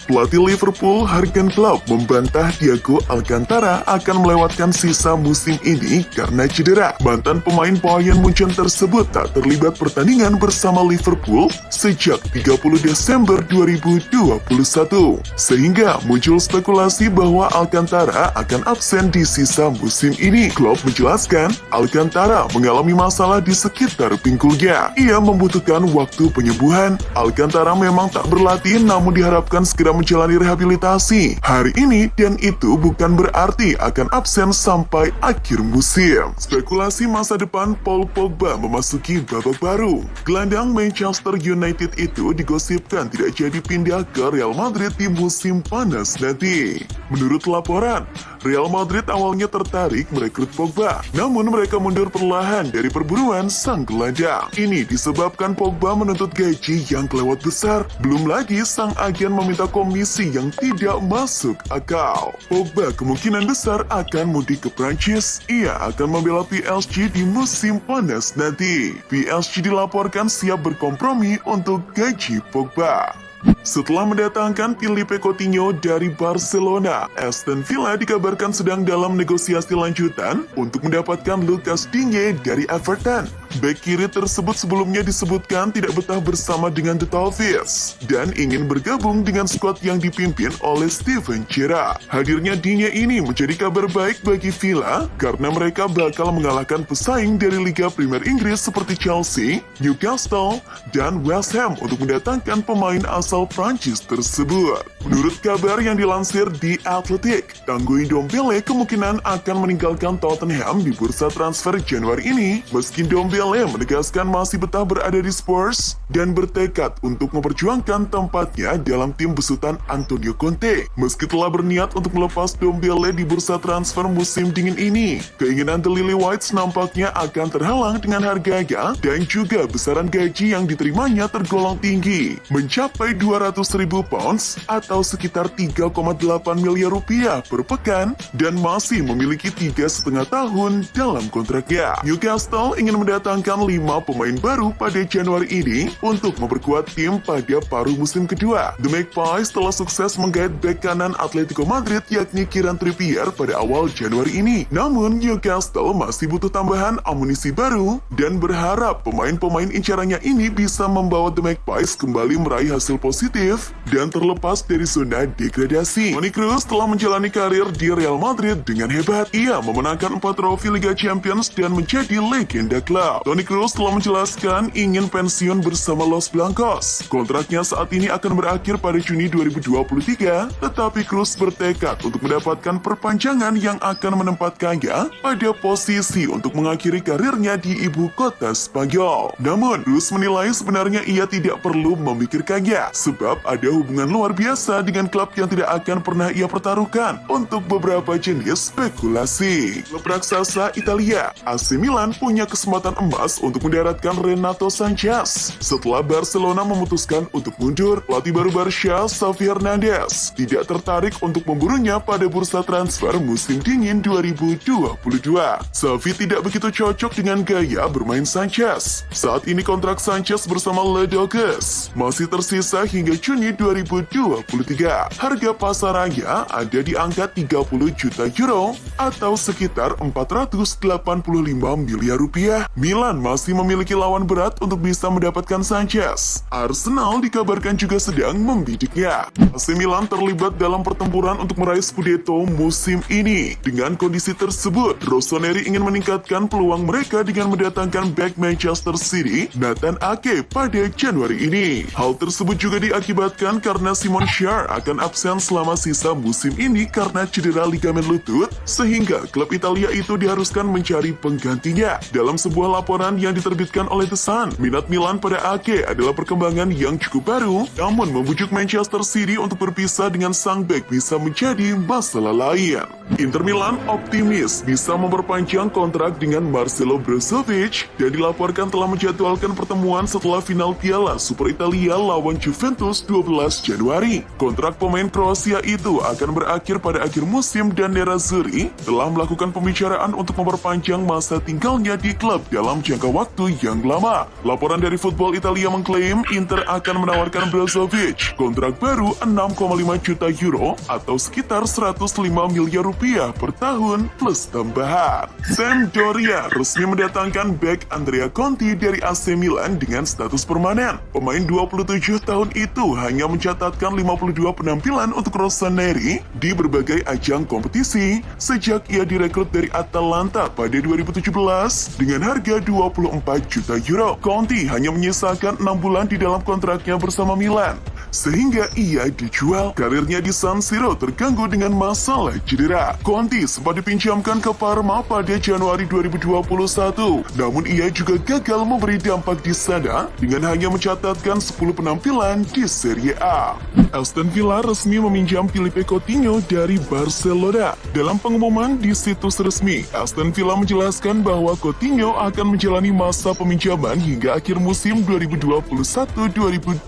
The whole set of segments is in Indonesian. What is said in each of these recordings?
Pelatih Liverpool Jurgen Klopp membantah Thiago Alcantara akan melewatkan sisa musim ini karena cedera. Mantan pemain Bayern Munchen tersebut tak terlibat pertandingan bersama Liverpool sejak 30 Desember 2021. Sehingga muncul spekulasi bahwa Alcantara akan absen di sisa musim ini. Klopp menjelaskan, Alcantara mengalami masalah di sekitar pinggulnya. Ia membutuhkan waktu penyembuhan. Alcantara memang tak berlatih namun diharapkan segera menjalani rehabilitasi hari ini dan itu bukan berarti akan absen sampai akhir musim. Spekulasi masa depan Paul Pogba memasuki babak baru. Gelandang Manchester United itu digosipkan tidak jadi pindah ke Real Madrid di musim panas nanti. Menurut laporan, Real Madrid awalnya tertarik merekrut Pogba, namun mereka mundur perlahan dari perburuan sang gelandang. Ini disebabkan Pogba menuntut gaji yang kelewat besar. Belum lagi sang agen meminta komisi yang tidak masuk akal. Pogba kemungkinan besar akan mudik ke Prancis. Ia akan membela PSG di musim panas nanti. PSG dilaporkan siap berkompromi untuk gaji Pogba. Setelah mendatangkan Philippe Coutinho dari Barcelona, Aston Villa dikabarkan sedang dalam negosiasi lanjutan untuk mendapatkan Lucas Digne dari Everton. Bek kiri tersebut sebelumnya disebutkan tidak betah bersama dengan The Toffees dan ingin bergabung dengan skuad yang dipimpin oleh Steven Gerrard. Hadirnya Digne ini menjadi kabar baik bagi Villa karena mereka bakal mengalahkan pesaing dari Liga Premier Inggris seperti Chelsea, Newcastle, dan West Ham untuk mendatangkan pemain asal Prancis tersebut. Menurut kabar yang dilansir di Athletic, Tanguy Ndombele kemungkinan akan meninggalkan Tottenham di bursa transfer Januari ini. Meski Ndombele menegaskan masih betah berada di Spurs dan bertekad untuk memperjuangkan tempatnya dalam tim besutan Antonio Conte. Meski telah berniat untuk melepas Ndombele di bursa transfer musim dingin ini, keinginan The Lily Whites nampaknya akan terhalang dengan harganya dan juga besaran gaji yang diterimanya tergolong tinggi, mencapai 200.000 pounds atau sekitar 3,8 miliar rupiah per pekan dan masih memiliki 3,5 tahun dalam kontraknya. Newcastle ingin mendatangkan 5 pemain baru pada Januari ini untuk memperkuat tim pada paruh musim kedua. The Magpies telah sukses menggait bek kanan Atletico Madrid yakni Kieran Trippier pada awal Januari ini. Namun Newcastle masih butuh tambahan amunisi baru dan berharap pemain-pemain incarannya ini bisa membawa The Magpies kembali meraih hasil positif dan terlepas dari zona degradasi. Toni Kroos telah menjalani karir di Real Madrid dengan hebat. Ia memenangkan 4 trofi Liga Champions dan menjadi legenda klub. Toni Kroos telah menjelaskan ingin pensiun bersama Los Blancos. Kontraknya saat ini akan berakhir pada Juni 2023, tetapi Kroos bertekad untuk mendapatkan perpanjangan yang akan menempatkannya pada posisi untuk mengakhiri karirnya di ibu kota Spanyol. Namun, Kroos menilai sebenarnya ia tidak perlu memikirkannya, sebab ada hubungan luar biasa dengan klub yang tidak akan pernah ia pertaruhkan untuk beberapa jenis spekulasi. Klub raksasa Italia, AC Milan punya kesempatan emas untuk mendaratkan Renato Sanchez. Setelah Barcelona memutuskan untuk mundur, pelatih baru Barca, Xavi Hernandez, tidak tertarik untuk memburunya pada bursa transfer musim dingin 2022. Xavi tidak begitu cocok dengan gaya bermain Sanchez. Saat ini kontrak Sanchez bersama Le Doges masih tersisa hingga Juni 2023. Harga pasarannya ada di angka 30 juta euro atau sekitar 485 miliar rupiah. Milan masih memiliki lawan berat untuk bisa mendapatkan Sanchez. Arsenal dikabarkan juga sedang membidiknya. AC Milan terlibat dalam pertempuran untuk meraih Scudetto musim ini. Dengan kondisi tersebut, Rossoneri ingin meningkatkan peluang mereka dengan mendatangkan back Manchester City, Nathan Ake pada Januari ini. Hal tersebut juga diakibatkan karena Simon Kjaer akan absen selama sisa musim ini karena cedera ligamen lutut, sehingga klub Italia itu diharuskan mencari penggantinya. Dalam sebuah laporan yang diterbitkan oleh The Sun, minat Milan pada Ake adalah perkembangan yang cukup baru, namun membujuk Manchester City untuk berpisah dengan sang bek bisa menjadi masalah lain. Inter Milan optimis bisa memperpanjang kontrak dengan Marcelo Brozovic dan dilaporkan telah menjadwalkan pertemuan setelah final Piala Super Italia lawan Juventus Juventus 12 Januari. Kontrak pemain Kroasia itu akan berakhir pada akhir musim dan Nerazzurri telah melakukan pembicaraan untuk memperpanjang masa tinggalnya di klub dalam jangka waktu yang lama. Laporan dari Football Italia mengklaim Inter akan menawarkan Brozovic kontrak baru 6,5 juta euro atau sekitar 105 miliar rupiah per tahun plus tambahan. Sampdoria resmi mendatangkan bek Andrea Conti dari AC Milan dengan status permanen. Pemain 27 tahun itu hanya mencatatkan 52 penampilan untuk Rossoneri di berbagai ajang kompetisi sejak ia direkrut dari Atalanta pada 2017 dengan harga 24 juta euro. Conti hanya menyisakan 6 bulan di dalam kontraknya bersama Milan, sehingga ia dijual. Karirnya di San Siro terganggu dengan masalah cedera. Conti sempat dipinjamkan ke Parma pada Januari 2021, namun ia juga gagal memberi dampak di sana dengan hanya mencatatkan 10 penampilan di Serie A. Aston Villa resmi meminjam Philippe Coutinho dari Barcelona. Dalam pengumuman di situs resmi, Aston Villa menjelaskan bahwa Coutinho akan menjalani masa peminjaman hingga akhir musim 2021-2022.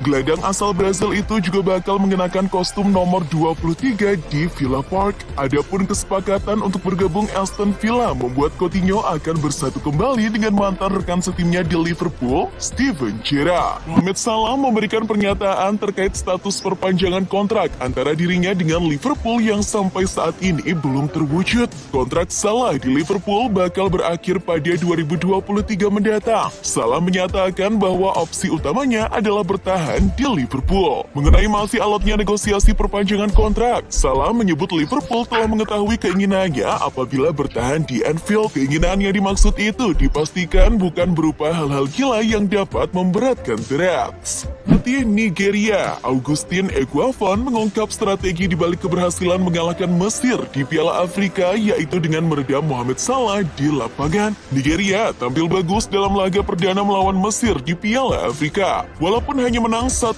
Gelandang asal Brazil itu juga bakal mengenakan kostum nomor 23 di Villa Park. Adapun kesepakatan untuk bergabung Aston Villa membuat Coutinho akan bersatu kembali dengan mantan rekan setimnya di Liverpool, Steven Gerrard. Mohamed Salah memberikan pernyataan terkait status perpanjangan kontrak antara dirinya dengan Liverpool yang sampai saat ini belum terwujud. Kontrak Salah di Liverpool bakal berakhir pada 2023 mendatang. Salah menyatakan bahwa opsi utamanya adalah bertahan di Liverpool. Mengenai masih alotnya negosiasi perpanjangan kontrak, Salah menyebut Liverpool telah mengetahui keinginannya apabila bertahan di Anfield. Keinginan yang dimaksud itu dipastikan bukan berupa hal-hal gila yang dapat memberatkan The Reds. Pelatih Nigeria, Augustin Eguavoen mengungkap strategi di balik keberhasilan mengalahkan Mesir di Piala Afrika, yaitu dengan meredam Mohamed Salah di lapangan. Nigeria tampil bagus dalam laga perdana melawan Mesir di Piala Afrika. Walaupun hanya menang 1-0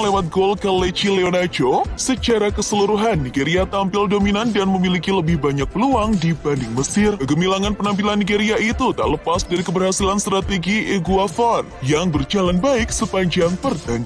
lewat gol Kelechi Iheanacho, secara keseluruhan Nigeria tampil dominan dan memiliki lebih banyak peluang dibanding Mesir. Kegemilangan penampilan Nigeria itu tak lepas dari keberhasilan strategi Eguavoen yang berjalan baik sepanjang pertandingan.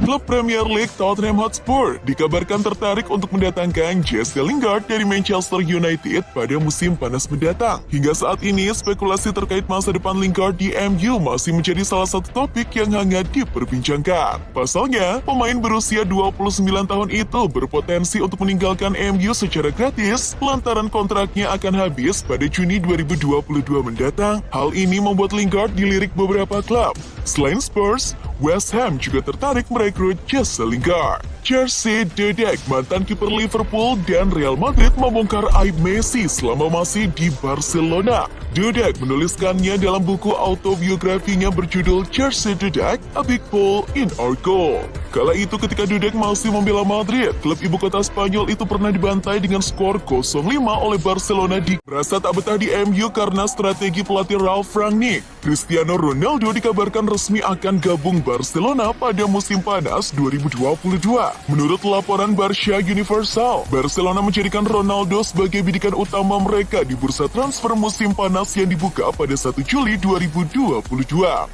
Klub Premier League Tottenham Hotspur dikabarkan tertarik untuk mendatangkan Jesse Lingard dari Manchester United pada musim panas mendatang. Hingga saat ini, spekulasi terkait masa depan Lingard di MU masih menjadi salah satu topik yang hangat diperbincangkan. Pasalnya, pemain berusia 29 tahun itu berpotensi untuk meninggalkan MU secara gratis lantaran kontraknya akan habis pada Juni 2022 mendatang. Hal ini membuat Lingard dilirik beberapa klub. Selain Spurs, West Ham juga tertarik merekrut Jesse Lingard. Jersey Dudek, mantan kiper Liverpool dan Real Madrid, membongkar aib Messi selama masih di Barcelona. Dudek menuliskannya dalam buku autobiografinya berjudul Jersey Dudek, A Big Hole in Our Goal. Kala itu ketika Dudek masih membela Madrid, klub ibu kota Spanyol itu pernah dibantai dengan skor 0-5 oleh Barcelona. Merasa tak betah di MU karena strategi pelatih Ralf Rangnick, Cristiano Ronaldo dikabarkan resmi akan gabung Barcelona pada musim panas 2022. Menurut laporan Barca Universal, Barcelona menjadikan Ronaldo sebagai bidikan utama mereka di bursa transfer musim panas yang dibuka pada 1 Juli 2022.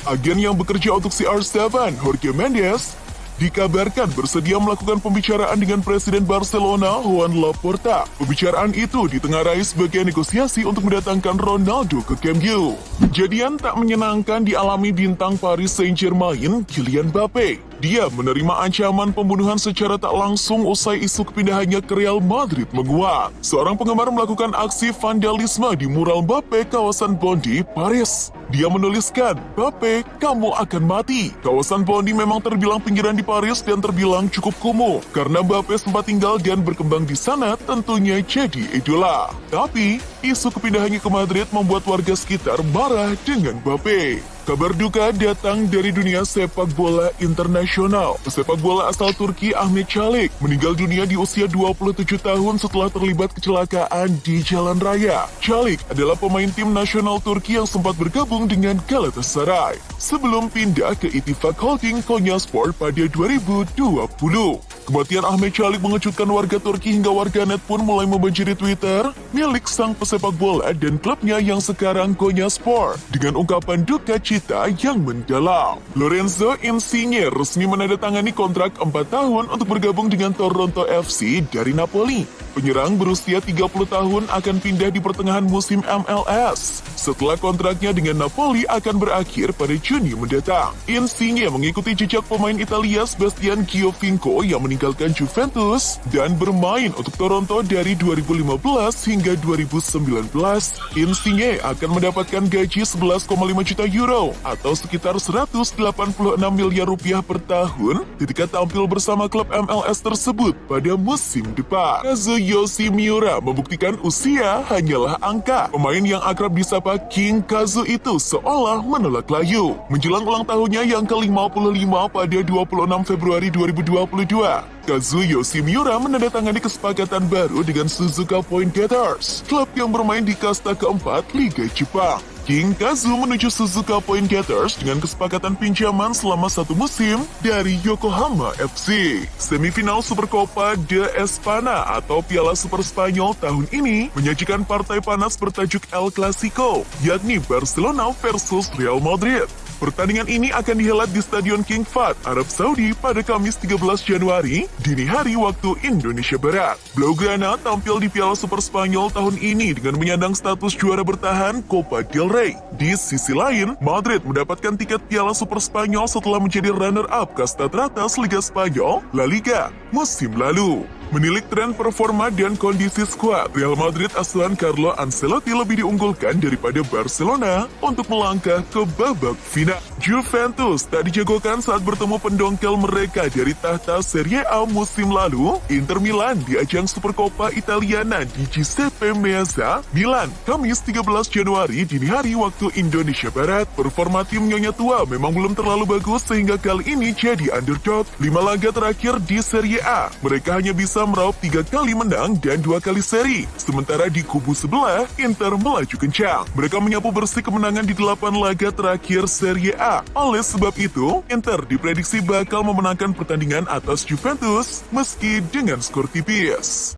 Agen yang bekerja untuk CR7, Jorge Mendes, dikabarkan bersedia melakukan pembicaraan dengan Presiden Barcelona, Joan Laporta. Pembicaraan itu ditengarai sebagai negosiasi untuk mendatangkan Ronaldo ke Camp Nou. Kejadian tak menyenangkan dialami bintang Paris Saint-Germain, Kylian Mbappe. Dia menerima ancaman pembunuhan secara tak langsung usai isu kepindahannya ke Real Madrid menguat. Seorang penggemar melakukan aksi vandalisme di mural Mbappe kawasan Bondy, Paris. Dia menuliskan, "Mbappe, kamu akan mati." Kawasan Bondy memang terbilang pinggiran di Paris dan terbilang cukup kumuh. Karena Mbappe sempat tinggal dan berkembang di sana, tentunya jadi idola. Tapi, isu kepindahannya ke Madrid membuat warga sekitar marah dengan Mbappe. Kabar duka datang dari dunia sepak bola internasional. Pesepak bola asal Turki Ahmet Çelik meninggal dunia di usia 27 tahun setelah terlibat kecelakaan di jalan raya. Çelik adalah pemain tim nasional Turki yang sempat bergabung dengan Galatasaray sebelum pindah ke Ittifaq Holding Konyaspor pada 2020. Kematian Ahmed Çalik mengejutkan warga Turki hingga warganet pun mulai membanjiri Twitter milik sang pesepak bola dan klubnya yang sekarang Konyaspor dengan ungkapan duka cita yang mendalam. Lorenzo Insigne resmi menandatangani kontrak 4 tahun untuk bergabung dengan Toronto FC dari Napoli. Penyerang berusia 30 tahun akan pindah di pertengahan musim MLS setelah kontraknya dengan Napoli akan berakhir pada Juni mendatang. Insigne mengikuti jejak pemain Italia Sebastian Giovinco yang meninggalkan Juventus dan bermain untuk Toronto dari 2015 hingga 2019. Insigne akan mendapatkan gaji 11,5 juta euro atau sekitar 186 miliar rupiah per tahun ketika tampil bersama klub MLS tersebut pada musim depan. Kazuyoshi Miura membuktikan usia hanyalah angka. Pemain yang akrab disapa King Kazu itu seolah menolak layu. Menjelang ulang tahunnya yang ke-55 pada 26 Februari 2022, Kazuyoshi Miura menandatangani kesepakatan baru dengan Suzuka Point Gators, klub yang bermain di kasta keempat Liga Jepang. King Kazu menuju Suzuka Point Gators dengan kesepakatan pinjaman selama 1 musim dari Yokohama FC. Semifinal Supercopa de Espana atau Piala Super Spanyol tahun ini menyajikan partai panas bertajuk El Clasico, yakni Barcelona versus Real Madrid. Pertandingan ini akan dihelat di Stadion King Fahd, Arab Saudi pada Kamis 13 Januari, dini hari waktu Indonesia Barat. Blaugrana tampil di Piala Super Spanyol tahun ini dengan menyandang status juara bertahan Copa del Rey. Di sisi lain, Madrid mendapatkan tiket Piala Super Spanyol setelah menjadi runner-up kasta teratas Liga Spanyol, La Liga, musim lalu. Menilik tren performa dan kondisi skuad, Real Madrid asuhan Carlo Ancelotti lebih diunggulkan daripada Barcelona untuk melangkah ke babak final. Juventus tak dijagokan saat bertemu pendongkel mereka dari tahta Serie A musim lalu, Inter Milan di ajang Supercoppa Italiana di Giuseppe Meazza, Milan, Kamis 13 Januari dini hari waktu Indonesia Barat. Performa tim Nyonya Tua memang belum terlalu bagus sehingga kali ini jadi underdog. 5 laga terakhir di Serie A, mereka hanya bisa meraup 3 kali menang dan 2 kali seri. Sementara di kubu sebelah, Inter melaju kencang. Mereka menyapu bersih kemenangan di 8 laga terakhir Serie A. Oleh sebab itu, Inter diprediksi bakal memenangkan pertandingan atas Juventus meski dengan skor tipis.